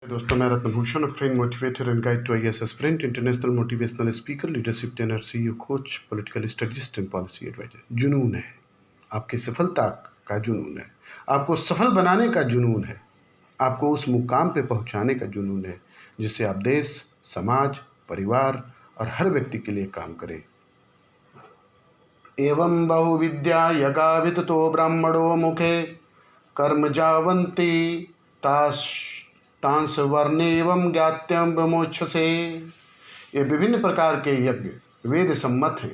दोस्तों, मैं Ratnabhushan, friend motivator and guide to IAS aspirant, international motivational speaker, leadership trainer, CEO, coach, political strategist and policy adviser. जुनून है, आपकी सफलता का जुनून है, आपको सफल बनाने का जुनून है, आपको उस मुकाम पे पहुंचाने का जुनून है जिससे आप देश, समाज, परिवार और हर व्यक्ति के लिए काम करें। एवं बहुविद्या यगा विततो ब्राह्मणो मुखे कर्म जावंती तास तांस वर्णेवं ज्ञात्यं विमोक्षसे। ये विभिन्न प्रकार के यज्ञ वेद सम्मत हैं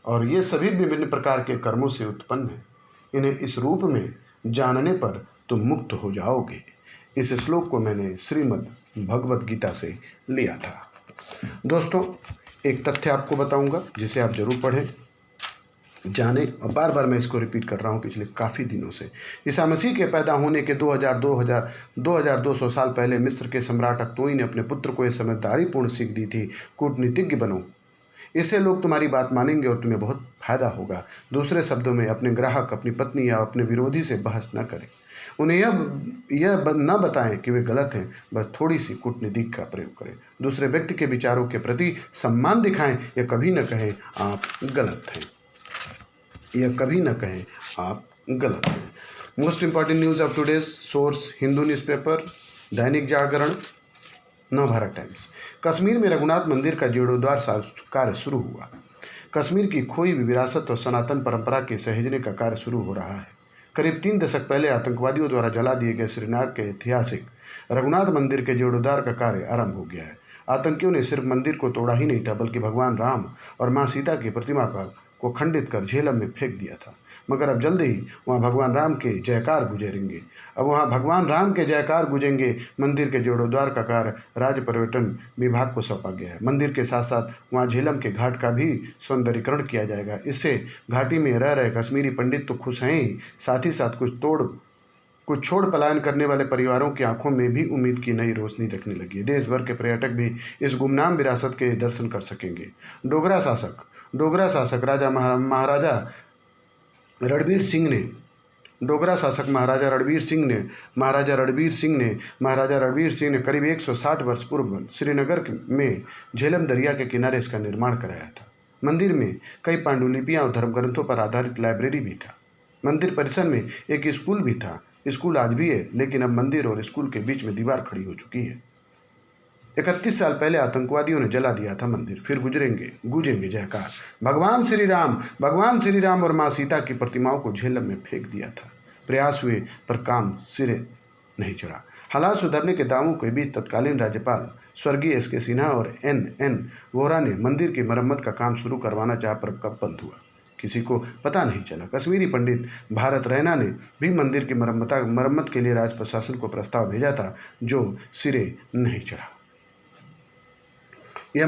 और ये सभी विभिन्न प्रकार के कर्मों से उत्पन्न हैं। इन्हें इस रूप में जानने पर तुम मुक्त हो जाओगे। इस श्लोक को मैंने श्रीमद् भगवत गीता से लिया था। दोस्तों, एक तथ्य आपको बताऊंगा जिसे आप जरूर पढ़ें, जाने, और बार बार मैं इसको रिपीट कर रहा हूँ पिछले काफ़ी दिनों से। ईसा मसीह के पैदा होने के 2200 साल पहले मिस्र के सम्राट अख्तोई ने अपने पुत्र को यह समझदारीपूर्ण सीख दी थी, कूटनीतिज्ञ बनो, इससे लोग तुम्हारी बात मानेंगे और तुम्हें बहुत फायदा होगा। दूसरे शब्दों में, अपने ग्राहक, अपनी पत्नी या अपने विरोधी से बहस न करें। उन्हें यह न बताएं कि वे गलत हैं, बस थोड़ी सी कूटनीति का प्रयोग करें। दूसरे व्यक्ति के विचारों के प्रति सम्मान दिखाएं, या कभी न कहें आप गलत हैं, यह कभी न कहें आप गलत हैं। Most important news of today's source, Hindu newspaper, Dainik Jagran, Navbharat times. Kashmir में रघुनाथ मंदिर का जीर्णोद्धार कार्य शुरू हुआ। कश्मीर की खोई हुई विरासत और सनातन परंपरा के सहेजने का कार्य शुरू हो रहा है। करीब 3 दशक पहले आतंकवादियों द्वारा जला दिए गए श्रीनगर के ऐतिहासिक रघुनाथ मंदिर के जीर्णोद्धार का कार्य आरंभ हो गया है। आतंकियों ने सिर्फ मंदिर को तोड़ा ही नहीं था, बल्कि भगवान राम और माँ सीता की प्रतिमा को खंडित कर झेलम में फेंक दिया था। मगर अब जल्द ही वहाँ भगवान राम के जयकार गुजरेंगे। अब वहाँ भगवान राम के जयकार गुजेंगे। मंदिर के जीर्णोद्धार का कार्य राज्य पर्यटन विभाग को सौंपा गया है। मंदिर के साथ साथ वहाँ झेलम के घाट का भी सौंदर्यीकरण किया जाएगा। इससे घाटी में रह रहे कश्मीरी पंडित तो खुश हैं ही, साथ ही साथ कुछ छोड़ पलायन करने वाले परिवारों की आंखों में भी उम्मीद की नई रोशनी दिखने लगी है। देश भर के पर्यटक भी इस गुमनाम विरासत के दर्शन कर सकेंगे। डोगरा शासक महाराजा रणबीर सिंह ने करीब 160 वर्ष पूर्व श्रीनगर में झेलम दरिया के किनारे इसका निर्माण कराया था। मंदिर में कई पांडुलिपियां और धर्म ग्रंथों पर आधारित लाइब्रेरी भी था। मंदिर परिसर में एक स्कूल भी था। स्कूल आज भी है, लेकिन अब मंदिर और स्कूल के बीच में दीवार खड़ी हो चुकी है। 31 साल पहले आतंकवादियों ने जला दिया था मंदिर। फिर गूंजेंगे जयकार। भगवान श्री राम और माँ सीता की प्रतिमाओं को झेलम में फेंक दिया था। प्रयास हुए पर काम सिरे नहीं चढ़ा। हालात सुधरने के दावों के बीच तत्कालीन राज्यपाल स्वर्गीय एस.के. सिन्हा और एन वोहरा ने मंदिर की मरम्मत का काम शुरू करवाना चाहा, पर कब बंद हुआ किसी को पता नहीं चला। कश्मीरी पंडित भारत रैना ने भी मंदिर की मरम्मत के लिए राज्य प्रशासन को प्रस्ताव भेजा था, जो सिरे नहीं चढ़ा। यह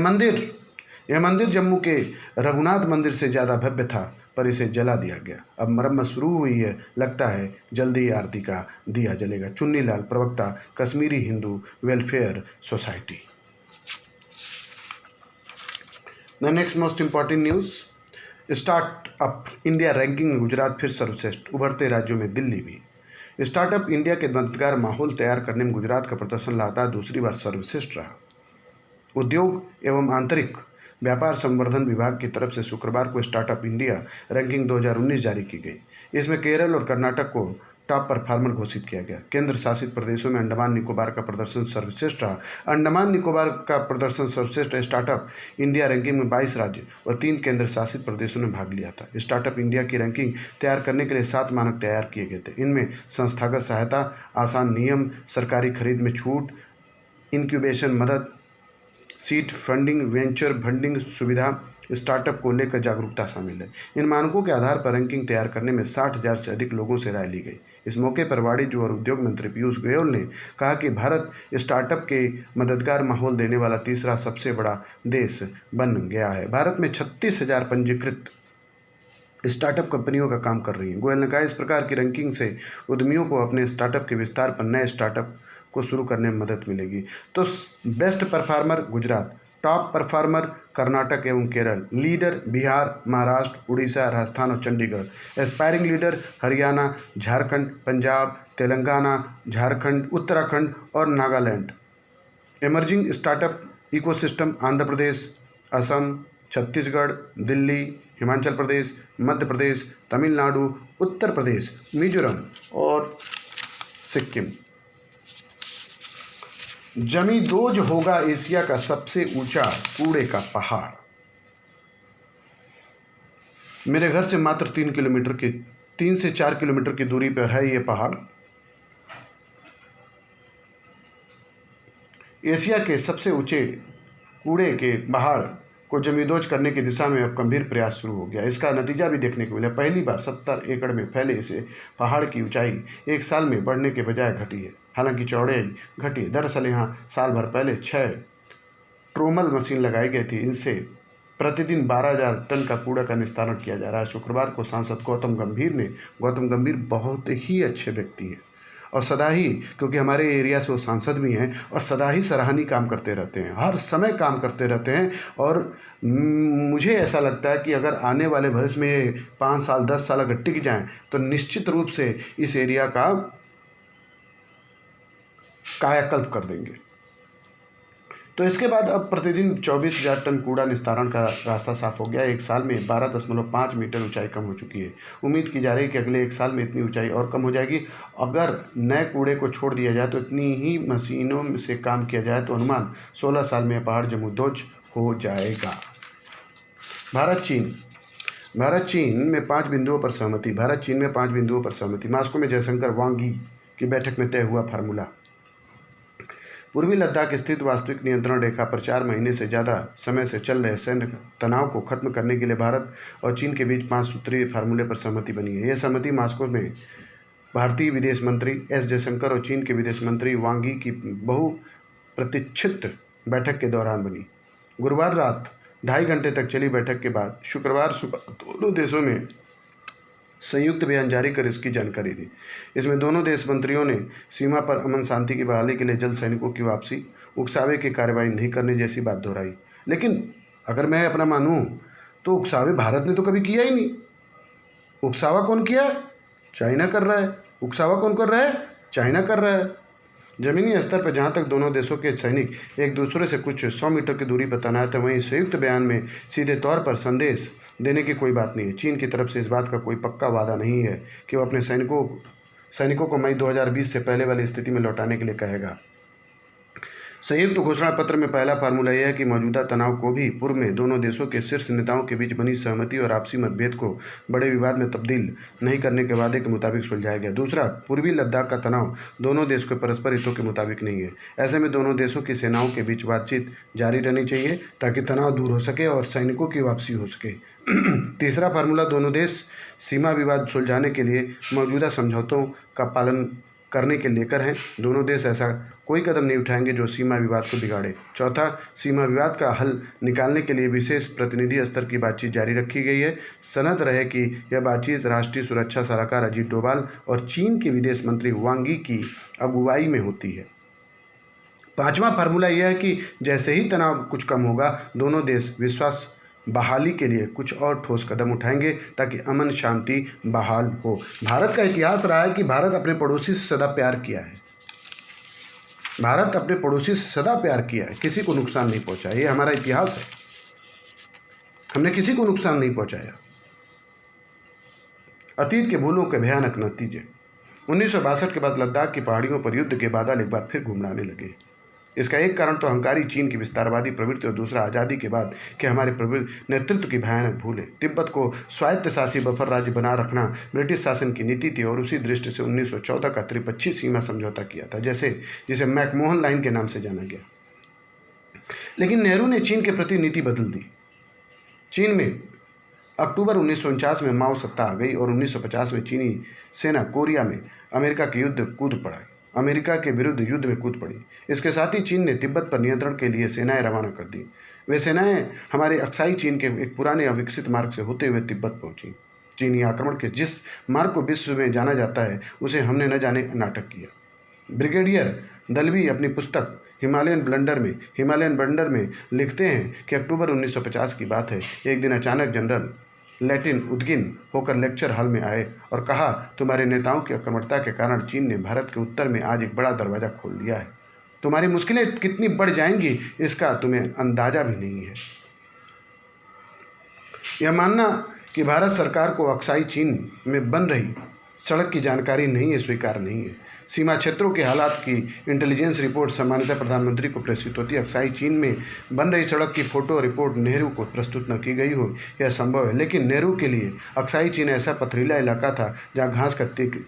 मंदिर जम्मू के रघुनाथ मंदिर से ज़्यादा भव्य था, पर इसे जला दिया गया। अब मरम्मत शुरू हुई है, लगता है जल्दी आरती का दिया जलेगा। चुन्नी लाल, प्रवक्ता, Kashmiri Hindu welfare society. The next most important news, startup India ranking में गुजरात फिर सर्वश्रेष्ठ, उभरते राज्यों में दिल्ली भी। स्टार्टअप इंडिया के मददगार माहौल तैयार करने में गुजरात का प्रदर्शन लगातार दूसरी बार सर्वश्रेष्ठ रहा। उद्योग एवं आंतरिक व्यापार संवर्धन विभाग की तरफ से शुक्रवार को स्टार्टअप इंडिया रैंकिंग 2019 जारी की गई। इसमें केरल और कर्नाटक को टॉप परफॉर्मर घोषित किया गया। केंद्र शासित प्रदेशों में अंडमान निकोबार का प्रदर्शन सर्वश्रेष्ठ रहा। अंडमान निकोबार का प्रदर्शन सर्वश्रेष्ठ स्टार्टअप इंडिया रैंकिंग में 22 राज्य और 3 केंद्र शासित प्रदेशों ने भाग लिया था। स्टार्टअप इंडिया की रैंकिंग तैयार करने के लिए 7 मानक तैयार किए गए थे। इनमें संस्थागत सहायता, आसान नियम, सरकारी खरीद में छूट, इंक्यूबेशन मदद, सीड फंडिंग, वेंचर फंडिंग सुविधा, स्टार्टअप को लेकर जागरूकता शामिल है। इन मानकों के आधार पर रैंकिंग तैयार करने में 60,000 से अधिक लोगों से राय ली गई। इस मौके पर वाणिज्य और उद्योग मंत्री पीयूष गोयल ने कहा कि भारत स्टार्टअप के मददगार माहौल देने वाला तीसरा सबसे बड़ा देश बन गया है। भारत में 36,000 पंजीकृत स्टार्टअप कंपनियों का काम कर रही हैं। गोयल ने कहा, इस प्रकार की रैंकिंग से उद्यमियों को अपने स्टार्टअप के विस्तार पर नए स्टार्टअप को शुरू करने में मदद मिलेगी। तो best performer Gujarat, top performer Karnataka एवं केरल, लीडर बिहार, महाराष्ट्र, उड़ीसा, राजस्थान और चंडीगढ़, एस्पायरिंग लीडर हरियाणा, झारखंड, पंजाब, तेलंगाना, झारखंड, उत्तराखंड और Nagaland. Emerging startup ecosystem Andhra Pradesh, Assam, Chhattisgarh, Delhi, Himachal Pradesh, Madhya Pradesh, Tamil Nadu, Uttar Pradesh, Mizoram और सिक्किम। जमींदोज होगा एशिया का सबसे ऊंचा कूड़े का पहाड़। मेरे घर से मात्र 3 से 4 किलोमीटर की दूरी पर है ये पहाड़। एशिया के सबसे ऊंचे कूड़े के पहाड़ को जमींदोज करने की दिशा में अब गंभीर प्रयास शुरू हो गया। इसका नतीजा भी देखने को मिला। पहली बार 70 एकड़ में फैले इसे पहाड़ की ऊंचाई एक साल में बढ़ने के बजाय घटी है। हालांकि चौड़ाई घटी है। दरअसल यहाँ साल भर पहले 6 ट्रोमल मशीन लगाई गई थी। इनसे प्रतिदिन 12,000 टन का कूड़ा का निस्तारण किया जा रहा है। शुक्रवार को सांसद गौतम गंभीर बहुत ही अच्छे व्यक्ति हैं और सदा ही, क्योंकि हमारे एरिया से वो सांसद भी हैं और सदा ही सराहनीय काम करते रहते हैं, हर समय काम करते रहते हैं। और मुझे ऐसा लगता है कि अगर आने वाले भविष्य में 5 साल 10 साल अगर टिक जाएं तो निश्चित रूप से इस एरिया का कायाकल्प कर देंगे। तो इसके बाद अब प्रतिदिन 24,000 टन कूड़ा निस्तारण का रास्ता साफ हो गया। एक साल में 12.5 मीटर ऊंचाई कम हो चुकी है। उम्मीद की जा रही है कि अगले एक साल में इतनी ऊंचाई और कम हो जाएगी। अगर नए कूड़े को छोड़ दिया जाए तो इतनी ही मशीनों से काम किया जाए तो अनुमान 16 साल में पहाड़ जमींदोज हो जाएगा। भारत चीन में 5 बिंदुओं पर सहमति। मास्को में जयशंकर वांग यी की बैठक में तय हुआ फार्मूला। पूर्वी लद्दाख स्थित वास्तविक नियंत्रण रेखा पर 4 महीने से ज़्यादा समय से चल रहे सैन्य तनाव को खत्म करने के लिए भारत और चीन के बीच 5 सूत्रीय फार्मूले पर सहमति बनी है। यह सहमति मास्को में भारतीय विदेश मंत्री एस जयशंकर और चीन के विदेश मंत्री वांग यी की बहुप्रतीक्षित बैठक के दौरान बनी। गुरुवार रात 2.5 घंटे तक चली बैठक के बाद शुक्रवार सुबह दोनों देशों में संयुक्त बयान जारी कर इसकी जानकारी दी। इसमें दोनों देश मंत्रियों ने सीमा पर अमन शांति की बहाली के लिए जल्द सैनिकों की वापसी, उकसावे की कार्रवाई नहीं करने जैसी बात दोहराई। लेकिन अगर मैं अपना मानूं तो उकसावे भारत ने तो कभी किया ही नहीं। उकसावा कौन किया? चाइना कर रहा है। उकसावा कौन कर रहा है? चाइना कर रहा है। जमीनी स्तर पर जहां तक दोनों देशों के सैनिक एक दूसरे से कुछ 100 मीटर की दूरी पर तैनात हैं, वहीं संयुक्त बयान में सीधे तौर पर संदेश देने की कोई बात नहीं है। चीन की तरफ से इस बात का कोई पक्का वादा नहीं है कि वो अपने सैनिकों को मई 2020 से पहले वाली स्थिति में लौटाने के लिए कहेगा। संयुक्त घोषणा पत्र में पहला फार्मूला यह है कि मौजूदा तनाव को भी पूर्व में दोनों देशों के शीर्ष नेताओं के बीच बनी सहमति और आपसी मतभेद को बड़े विवाद में तब्दील नहीं करने के वादे के मुताबिक सुलझाया गया। दूसरा, पूर्वी लद्दाख का तनाव दोनों देशों के परस्पर हितों के मुताबिक नहीं है। ऐसे में दोनों देशों की सेनाओं के बीच बातचीत जारी रहनी चाहिए ताकि तनाव दूर हो सके और सैनिकों की वापसी हो सके। तीसरा फार्मूला, दोनों देश सीमा विवाद सुलझाने के लिए मौजूदा समझौतों का पालन करने के लेकर हैं। दोनों देश ऐसा कोई कदम नहीं उठाएंगे जो सीमा विवाद को बिगाड़े। चौथा, सीमा विवाद का हल निकालने के लिए विशेष प्रतिनिधि स्तर की बातचीत जारी रखी गई है। सनद रहे कि यह बातचीत राष्ट्रीय सुरक्षा सलाहकार अजीत डोभाल और चीन के विदेश मंत्री वांग यी की अगुवाई में होती है। पांचवा फार्मूला यह है कि जैसे ही तनाव कुछ कम होगा, दोनों देश विश्वास बहाली के लिए कुछ और ठोस कदम उठाएंगे ताकि अमन शांति बहाल हो। भारत का इतिहास रहा है कि भारत अपने पड़ोसी से सदा प्यार किया है। किसी को नुकसान नहीं पहुंचाया। ये हमारा इतिहास है। हमने किसी को नुकसान नहीं पहुंचाया। अतीत के भूलों के भयानक नतीजे। 1962 के बाद लद्दाख की पहाड़ियों पर युद्ध के बादल एक बार फिर घुमड़ाने लगे। इसका एक कारण तो अहंकारी चीन की विस्तारवादी प्रवृत्ति और दूसरा आज़ादी के बाद के हमारे नेतृत्व की भयानक भूल है। तिब्बत को स्वायत्तशासी बफर राज्य बना रखना ब्रिटिश शासन की नीति थी और उसी दृष्टि से 1914 का त्रिपक्षीय सीमा समझौता किया था, जिसे मैकमोहन लाइन के नाम से जाना गया। लेकिन नेहरू ने चीन के प्रति नीति बदल दी। चीन में अक्टूबर 1949 में माओ सत्ता आ गई और 1950 में चीनी सेना कोरिया में अमेरिका के विरुद्ध युद्ध में कूद पड़ी। इसके साथ ही चीन ने तिब्बत पर नियंत्रण के लिए सेनाएं रवाना कर दी। वे सेनाएं हमारे अक्साई चीन के एक पुराने अविकसित मार्ग से होते हुए तिब्बत पहुंची। चीनी आक्रमण के जिस मार्ग को विश्व में जाना जाता है उसे हमने न जाने नाटक किया। ब्रिगेडियर दलवी अपनी पुस्तक हिमालयन ब्लंडर में लिखते हैं कि अक्टूबर 1950 की बात है। एक दिन अचानक जनरल लैटिन उद्गिन होकर लेक्चर हॉल में आए और कहा, तुम्हारे नेताओं की आक्रामकता के कारण चीन ने भारत के उत्तर में आज एक बड़ा दरवाज़ा खोल दिया है। तुम्हारी मुश्किलें कितनी बढ़ जाएंगी इसका तुम्हें अंदाजा भी नहीं है। यह मानना कि भारत सरकार को अक्साई चीन में बन रही सड़क की जानकारी नहीं है स्वीकार नहीं है। सीमा क्षेत्रों के हालात की इंटेलिजेंस रिपोर्ट सामान्यतः प्रधानमंत्री को प्रेषित होती है। अक्साई चीन में बन रही सड़क की फोटो रिपोर्ट नेहरू को प्रस्तुत न की गई हो यह संभव है, लेकिन नेहरू के लिए अक्साई चीन ऐसा पथरीला इलाका था जहाँ घास का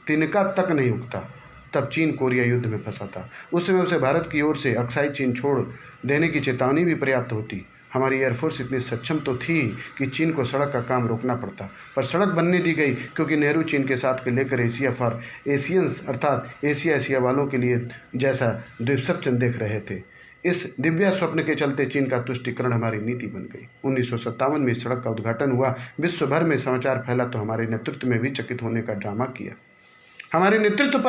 तिनका तक नहीं उगता। तब चीन कोरिया युद्ध में फंसा था। उस समय उसे भारत की ओर से अक्साई चीन छोड़ देने की चेतावनी भी पर्याप्त होती। हमारी एयरफोर्स इतनी सक्षम तो थी कि चीन को सड़क का काम रोकना पड़ता, पर सड़क बनने दी गई क्योंकि नेहरू चीन के साथ लेकर एशिया फॉर एशियंस अर्थात एशिया वालों के लिए जैसा द्वीपसप्तन देख रहे थे। इस दिव्य स्वप्न के चलते चीन का तुष्टीकरण हमारी नीति बन गई। 1957 में इस सड़क का उद्घाटन हुआ। विश्व भर में समाचार फैला तो हमारे नेतृत्व में भी चकित होने का ड्रामा किया। हमारे नेतृत्व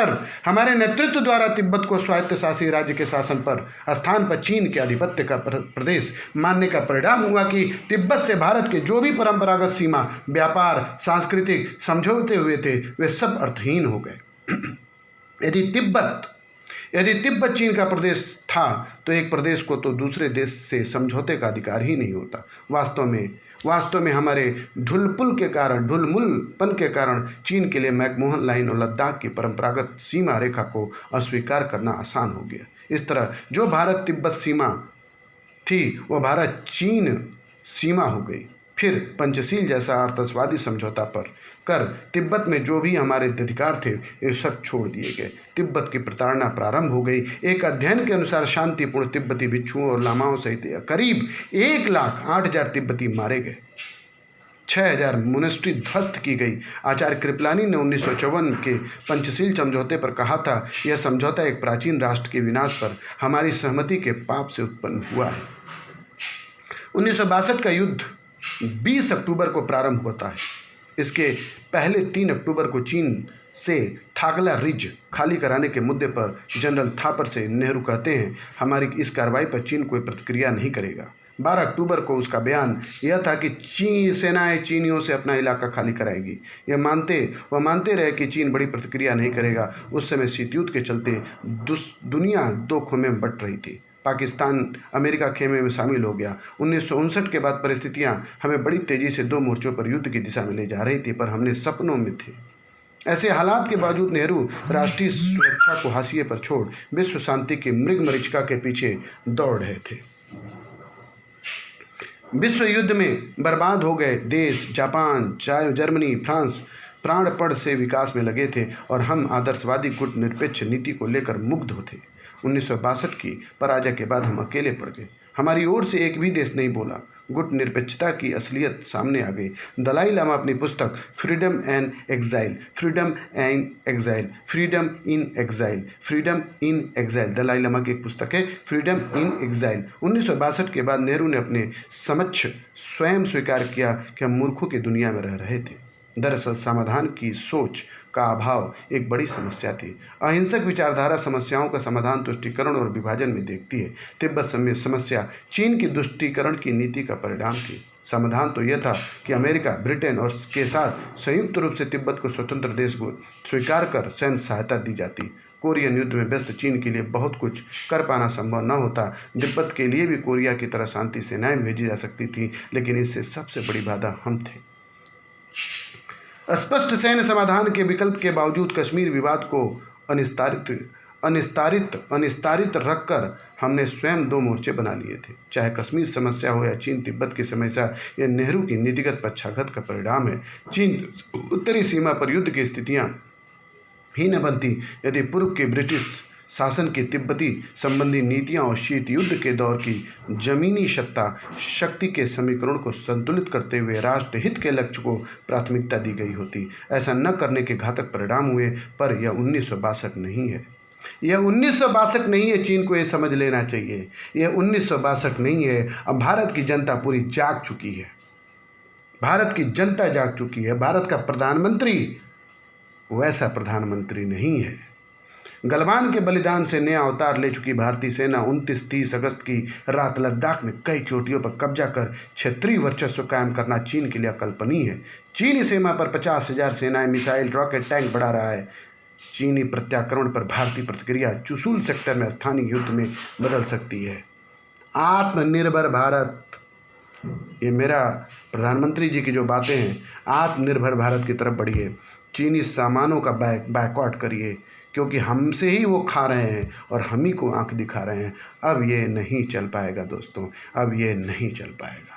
द्वारा तिब्बत को स्वायत्त शासी राज्य के शासन पर स्थान पर चीन के आधिपत्य का प्रदेश मानने का परिणाम हुआ कि तिब्बत से भारत के जो भी परंपरागत सीमा, व्यापार, सांस्कृतिक समझौते हुए थे वे सब अर्थहीन हो गए। यदि तिब्बत चीन का प्रदेश था तो एक प्रदेश को तो दूसरे देश से समझौते का अधिकार ही नहीं होता। वास्तव में हमारे ढुलमुलपन के कारण चीन के लिए मैकमोहन लाइन और लद्दाख की परंपरागत सीमा रेखा को अस्वीकार करना आसान हो गया। इस तरह जो भारत तिब्बत सीमा थी वह भारत चीन सीमा हो गई। फिर पंचशील जैसा आतंकवादी समझौता पर कर तिब्बत में जो भी हमारे अधिकार थे वे सब छोड़ दिए गए। तिब्बत की प्रताड़ना प्रारंभ हो गई। एक अध्ययन के अनुसार शांतिपूर्ण तिब्बती भिक्षुओं और लामाओं सहित करीब 1,08,000 तिब्बती मारे गए। 6,000 मोनेस्ट्री ध्वस्त की गई। आचार्य कृपलानी ने 1954 के पंचशील समझौते पर कहा था, यह समझौता एक प्राचीन राष्ट्र के विनाश पर हमारी सहमति के पाप से उत्पन्न हुआ है। 1962 का युद्ध 20 अक्टूबर को प्रारंभ होता है। इसके पहले 3 अक्टूबर को चीन से थागला रिज खाली कराने के मुद्दे पर जनरल थापर से नेहरू कहते हैं, हमारी इस कार्रवाई पर चीन कोई प्रतिक्रिया नहीं करेगा। 12 अक्टूबर को उसका बयान यह था कि सेनाएं चीनियों से अपना इलाका खाली कराएगी। वह मानते रहे कि चीन बड़ी प्रतिक्रिया नहीं करेगा। उस समय शीत युद्ध के चलते दुनिया 2 खेमे में बंट रही थी। पाकिस्तान अमेरिका खेमे में शामिल हो गया। 1959 के बाद परिस्थितियां हमें बड़ी तेजी से 2 मोर्चों पर युद्ध की दिशा में ले जा रही थी, पर हमने सपनों में थे। ऐसे हालात के बावजूद नेहरू राष्ट्रीय सुरक्षा को हाशिए पर छोड़ विश्व शांति की मृगमरीचिका के पीछे दौड़ रहे थे। विश्व युद्ध में बर्बाद हो गए देश जापान, जर्मनी, फ्रांस प्राणपण से विकास में लगे थे और हम आदर्शवादी गुट निरपेक्ष नीति को लेकर मुग्ध थे। 1962 की पराजय के बाद हम अकेले पड़ गए। हमारी ओर से एक भी देश नहीं बोला। गुट निरपेक्षता की असलियत सामने आ गई। दलाई लामा अपनी पुस्तक Freedom in Exile Dalai Lama की एक पुस्तक है फ्रीडम इन एग्जाइल। 1962 के बाद नेहरू ने अपने समक्ष स्वयं स्वीकार किया कि हम मूर्खों की दुनिया में रह रहे थे। दरअसल समाधान की सोच का अभाव एक बड़ी समस्या थी। अहिंसक विचारधारा समस्याओं का समाधान तुष्टीकरण और विभाजन में देखती है। तिब्बत समस्या चीन की तुष्टीकरण की नीति का परिणाम थी। समाधान तो यह था कि अमेरिका, ब्रिटेन और के साथ संयुक्त रूप से तिब्बत को स्वतंत्र देश को स्वीकार कर सैन्य सहायता दी जाती। कोरियन युद्ध में व्यस्त चीन के लिए बहुत कुछ कर पाना संभव न होता। तिब्बत के लिए भी कोरिया की तरह शांति सेनाएं भेजी जा सकती थी, लेकिन इससे सबसे बड़ी बाधा हम थे। स्पष्ट सैन्य समाधान के विकल्प के बावजूद कश्मीर विवाद को अनिस्तारित रखकर हमने स्वयं 2 मोर्चे बना लिए थे। चाहे कश्मीर समस्या हो या चीन तिब्बत की समस्या, यह नेहरू की नीतिगत पक्षाघात का परिणाम है। चीन उत्तरी सीमा पर युद्ध की स्थितियां ही न बनती यदि पूर्व के ब्रिटिश शासन की तिब्बती संबंधी नीतियां और शीत युद्ध के दौर की जमीनी सत्ता शक्ति के समीकरण को संतुलित करते हुए राष्ट्रहित के लक्ष्य को प्राथमिकता दी गई होती। ऐसा न करने के घातक परिणाम हुए। पर यह 1962 नहीं है। यह 1962 नहीं है। चीन को यह समझ लेना चाहिए, यह 1962 नहीं है। अब भारत की जनता पूरी जाग चुकी है। भारत की जनता जाग चुकी है। भारत का प्रधानमंत्री वैसा प्रधानमंत्री नहीं है। गलवान के बलिदान से नया अवतार ले चुकी भारतीय सेना 29-30 अगस्त की रात लद्दाख में कई चोटियों पर कब्जा कर क्षेत्रीय वर्चस्व कायम करना चीन के लिए अकल्पनीय है। चीनी सीमा पर 50,000 सेनाएं, मिसाइल, रॉकेट, टैंक बढ़ा रहा है। चीनी प्रत्याक्रमण पर भारतीय प्रतिक्रिया चुशूल सेक्टर में स्थानीय युद्ध में बदल सकती है। आत्मनिर्भर भारत, ये मेरा प्रधानमंत्री जी की जो बातें हैं, आत्मनिर्भर भारत की तरफ बढ़िए, चीनी सामानों का बायकॉट करिए, क्योंकि हमसे ही वो खा रहे हैं और हम ही को आंख दिखा रहे हैं। अब ये नहीं चल पाएगा दोस्तों, अब ये नहीं चल पाएगा।